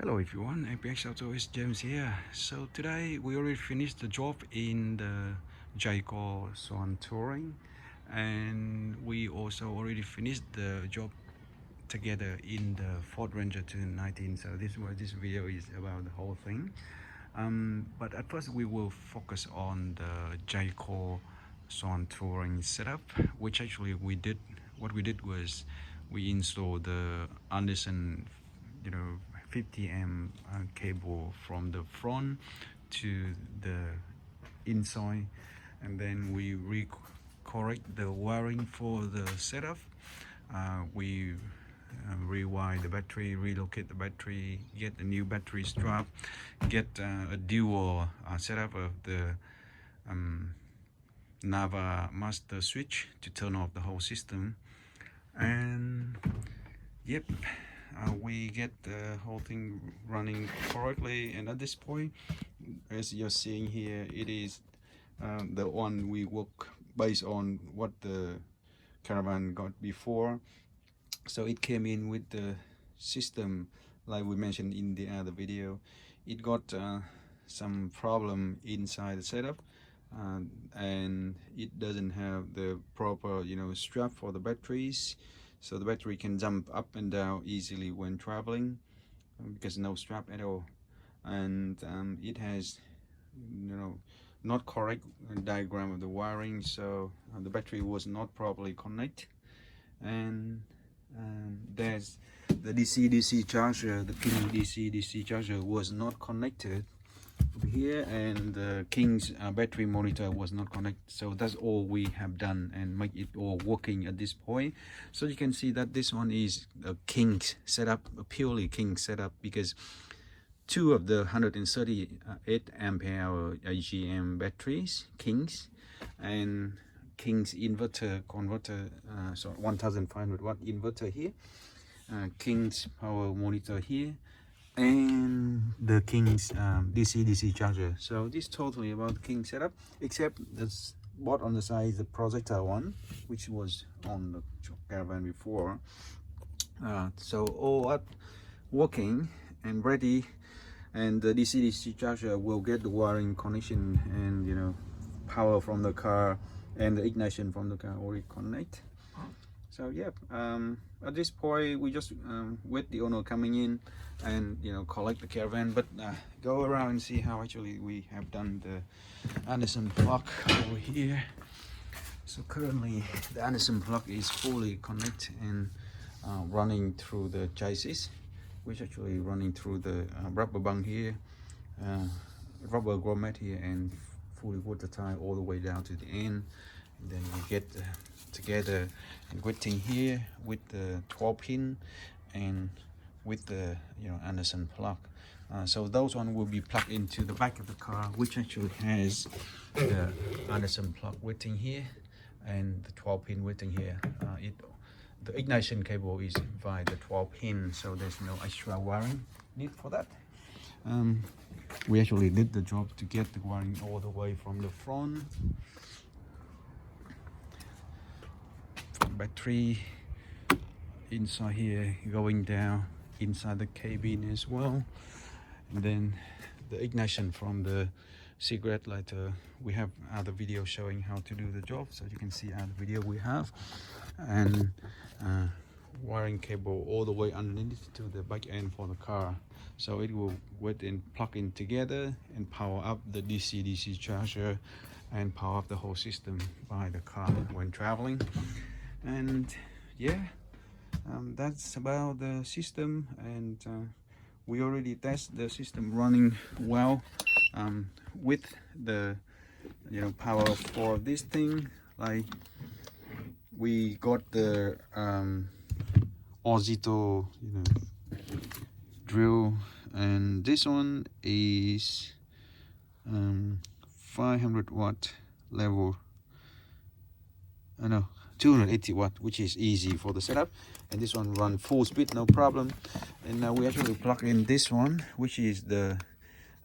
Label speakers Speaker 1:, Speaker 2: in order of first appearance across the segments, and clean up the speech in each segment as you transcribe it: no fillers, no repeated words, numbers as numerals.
Speaker 1: Hello everyone, MPX AUTOS James here. So today we already finished the job in the Jayco Swan touring, and we also already finished the job together in the Ford Ranger 2019. So this is what this video is about, the whole thing. But at first we will focus on the Jayco Swan touring setup, which actually we did. What we did was we installed the Anderson 50 amp cable from the front to the inside, and then we correct the wiring for the setup. We rewire the battery, relocate the battery, get the new battery strap, get a dual setup of the Narva master switch to turn off the whole system, and yep, we get the whole thing running correctly. And at this point, as you're seeing here, it is the one we work based on what the caravan got before. So it came in with the system like we mentioned in the other video. It got some problem inside the setup, and it doesn't have the proper strap for the batteries, so the battery can jump up and down easily when traveling because no strap at all. And it has not correct diagram of the wiring, so the battery was not properly connected. And there's the DCDC charger, the King DCDC charger was not connected here, and the King's battery monitor was not connected. So that's all we have done and make it all working at this point. So you can see that this one is a King's setup, a purely King setup, because two of the 138 ampere hour AGM batteries, King's, and King's inverter converter, so 1500 watt inverter here, King's power monitor here, and the King's DCDC charger. So this is totally about King setup, except this bot on the side is the projector one, which was on the caravan before. So all up working and ready, and the DCDC charger will get the wiring connection and power from the car, and the ignition from the car already connect. So yeah, at this point we just wait the owner coming in and collect the caravan, but go around and see how actually we have done the Anderson plug over here. So currently the Anderson plug is fully connected and running through the chassis, which actually running through the rubber band here, rubber grommet here, and fully watertight all the way down to the end. And then we get together and wetting here with the 12 pin and with the Anderson plug. So those one will be plugged into the back of the car, which actually has the Anderson plug wetting here and the 12 pin wetting here. The ignition cable is via the 12 pin, so there's no extra wiring need for that. We actually did the job to get the wiring all the way from the front. Battery inside here going down inside the cabin as well, and then the ignition from the cigarette lighter. We have other video showing how to do the job, so you can see other video we have, and wiring cable all the way underneath to the back end for the car, so it will wet and plug in together and power up the DCDC charger and power up the whole system by the car when traveling. And yeah, that's about the system, and we already test the system running well with the power for this thing. Like we got the Ozito drill, and this one is 500 watt level. I know 280 watt, which is easy for the setup, and this one run full speed no problem. And now we actually plug in this one, which is the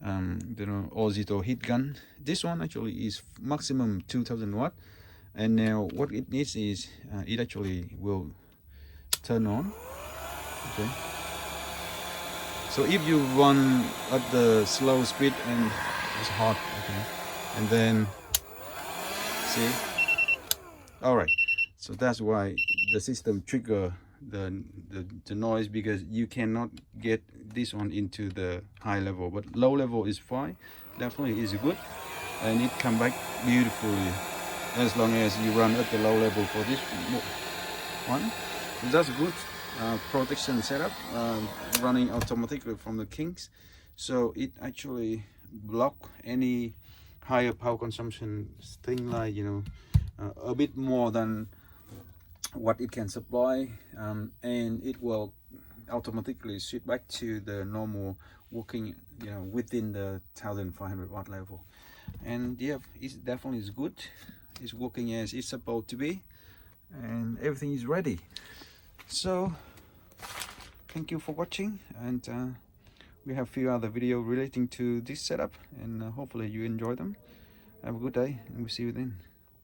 Speaker 1: Ozito heat gun. This one actually is maximum 2000 watt, and now what it needs is it actually will turn on. Okay, So if you run at the slow speed and it's hot, okay, and then see, all right, so that's why the system trigger the noise, because you cannot get this one into the high level, but low level is fine, definitely is good, and it come back beautifully as long as you run at the low level for this one. So that's good protection setup, running automatically from the Kings, so it actually block any higher power consumption thing, like, you know, a bit more than what it can supply, and it will automatically switch back to the normal working, you know, within the 1500 watt level. And yeah, it definitely is good, it's working as it's supposed to be, and everything is ready. So thank you for watching, and we have a few other videos relating to this setup, and hopefully you enjoy them. Have a good day, and we'll see you then.